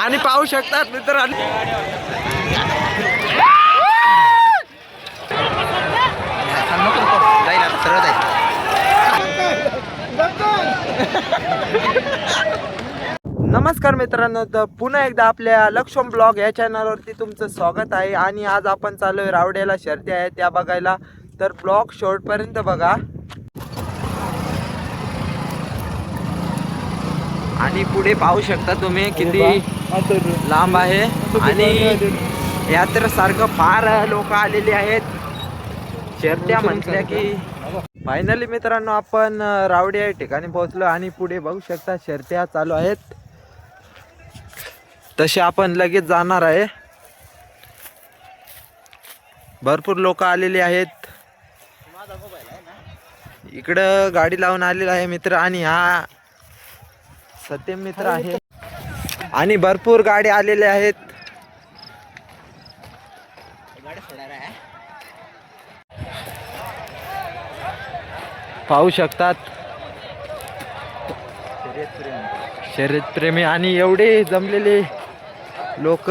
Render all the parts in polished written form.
आणि पाहू शकतात मित्रांनो नमस्कार मित्रांनो, तर पुन्हा एकदा आपल्या लक्ष्मण ब्लॉग या चॅनलवरती तुमचं स्वागत आहे. आणि आज आपण चालू आहे रावड्याला शर्ती आहे त्या बघायला, तर ब्लॉग शेवटपर्यंत बघा. आणि पुढे पाहू शकता तुम्ही किती लांब आहे. आणि यात्रेसारखं फार लोक आलेले आहेत. शर्त्या म्हटल्या की फायनली मित्रांनो आपण रावडी या ठिकाणी पोहोचलो. आणि पुढे बघू शकता शर्त्या चालू आहेत. तसे आपण लगेच जाणार आहे. भरपूर लोक आलेले आहेत. इकडं गाडी लावून आलेला आहे मित्र. आणि हा सत्यम मित्र आहे. आणि भरपूर गाडी आलेले आहेत. पाहू शकतात शर्यत प्रेमी आणि एवढे जमलेले लोक.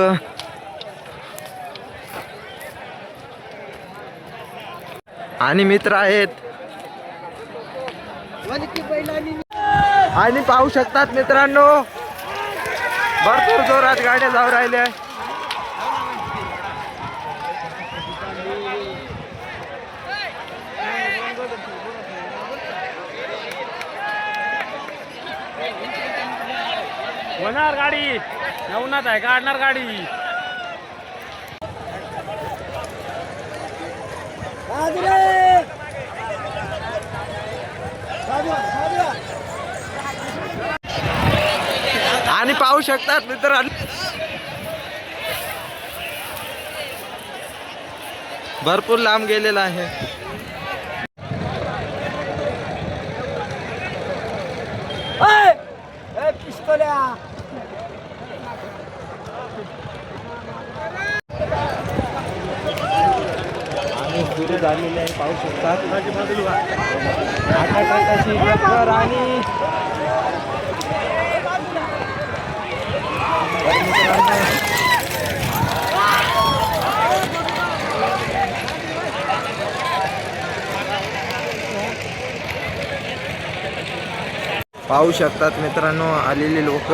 आणि मित्र आहेत. आणि पाहू शकतात मित्रांनो भरपूर जोरात गाड्या जाऊ राहिल्या. होणार गाडी नवनाथ आहे काढणार गाडी. आणि पाहू शकतात मित्रांनो भरपूर लांब गेलेला आहे. आणि सुरू झालेले आहे पाहू शकतात. आणि पाहू शकतात मित्रांनो आलेले लोक.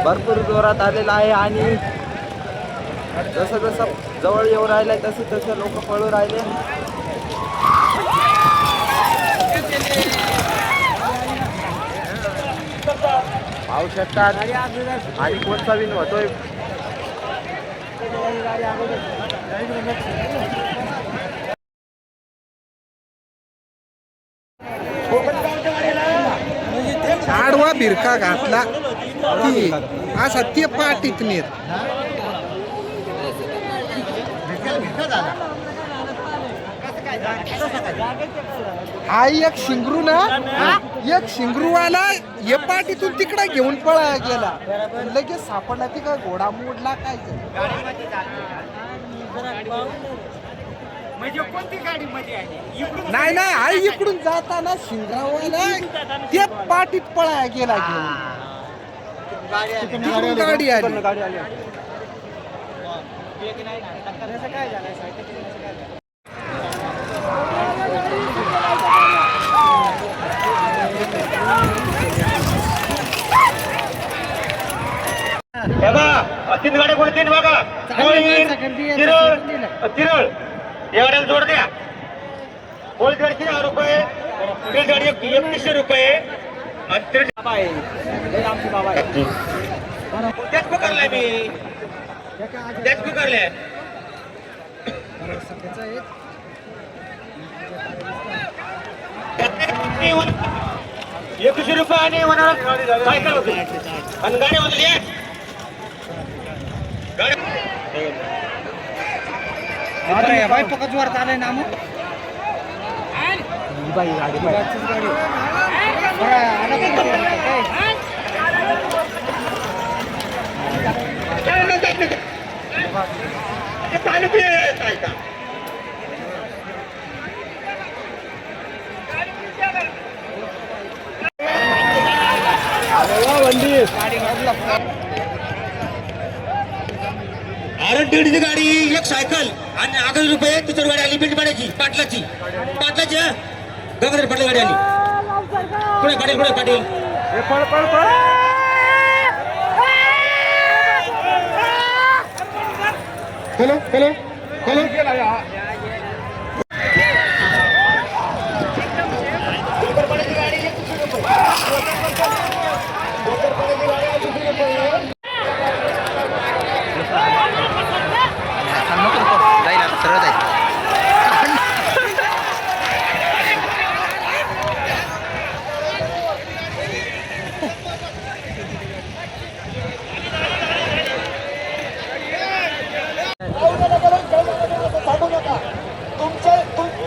भरपूर जोरात आलेला आहे. आणि जसं जसं जवळ येऊ राहिलंय तसं तसं लोक पळू राहिले. पाहू शकतात. आणि कोणता विन होतोय. आडवा बिरका घातला की असा ते पाटीत नेत. हा एक शिंगरू ना एक शिंगरूवाला हे पाटीतून तिकडे घेऊन पळा गेला. लगेच सापडला ती काय घोडा मोडला काय. नाही नाही आई इकडून जाताना शिंगरावाला ते पाटीत पळा गेला घेऊन. गाडी आली. तीन गाड्या कोणी तीन बघा. तिरळ या गाड्याला जोड द्या. होल गाडीचे 1000 रुपये. ती गाडी 3100 रुपये. त्याच पकडलाय मी त्याच पकडलाय. 100 रुपये आणि होणार सायकल होती. आणि गाडी होती बाई पकड वर चालय ना मग आरटीडीची गाडी एक सायकल आणि 11 रुपये तिथून गाडी आली बिल्ड पाण्याची पाटलाची गंगाधर पाटील गाडी आली पुढे पाटील हॅलो जाईल आता सरळ जाईल.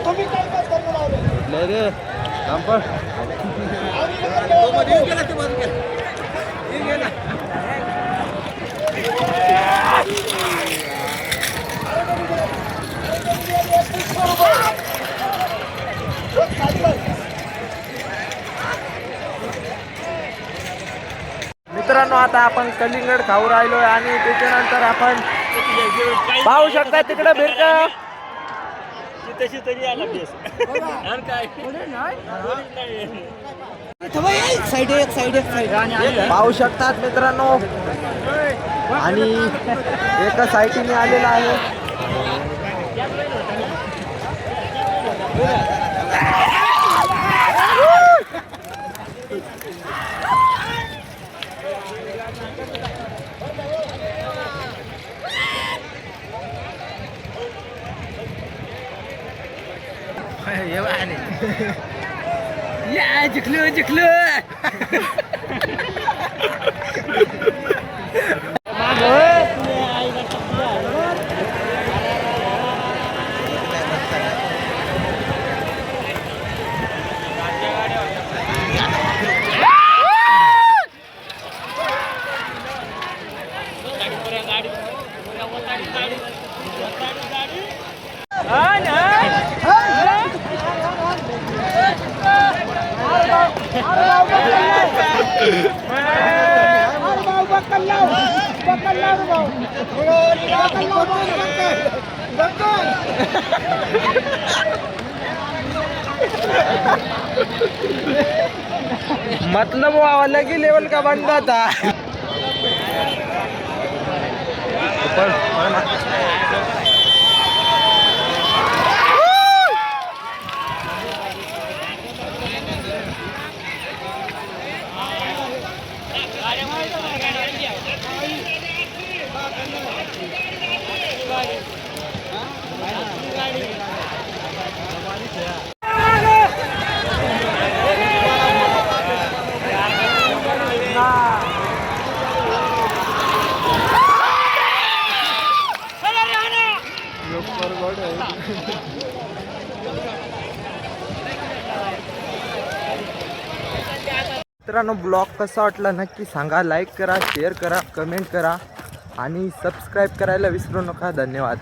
तुम्ही काय काय करणार मित्रांनो आता आपण कलिंगड खाऊ राहिलोय आणि त्याच्यानंतर आपण पाहू शकता तिकडे भिरक पाहू शकतात मित्रांनो आणि एका साईडने आलेला आहे. या जिंकलो मतलब वो अलग ही लेवल का बंदा था. मित्रांनो ब्लॉग कसा वाटला नक्की सांगा. लाईक करा, शेअर करा, कमेंट करा आणि सबस्क्राईब करायला विसरू नका. धन्यवाद.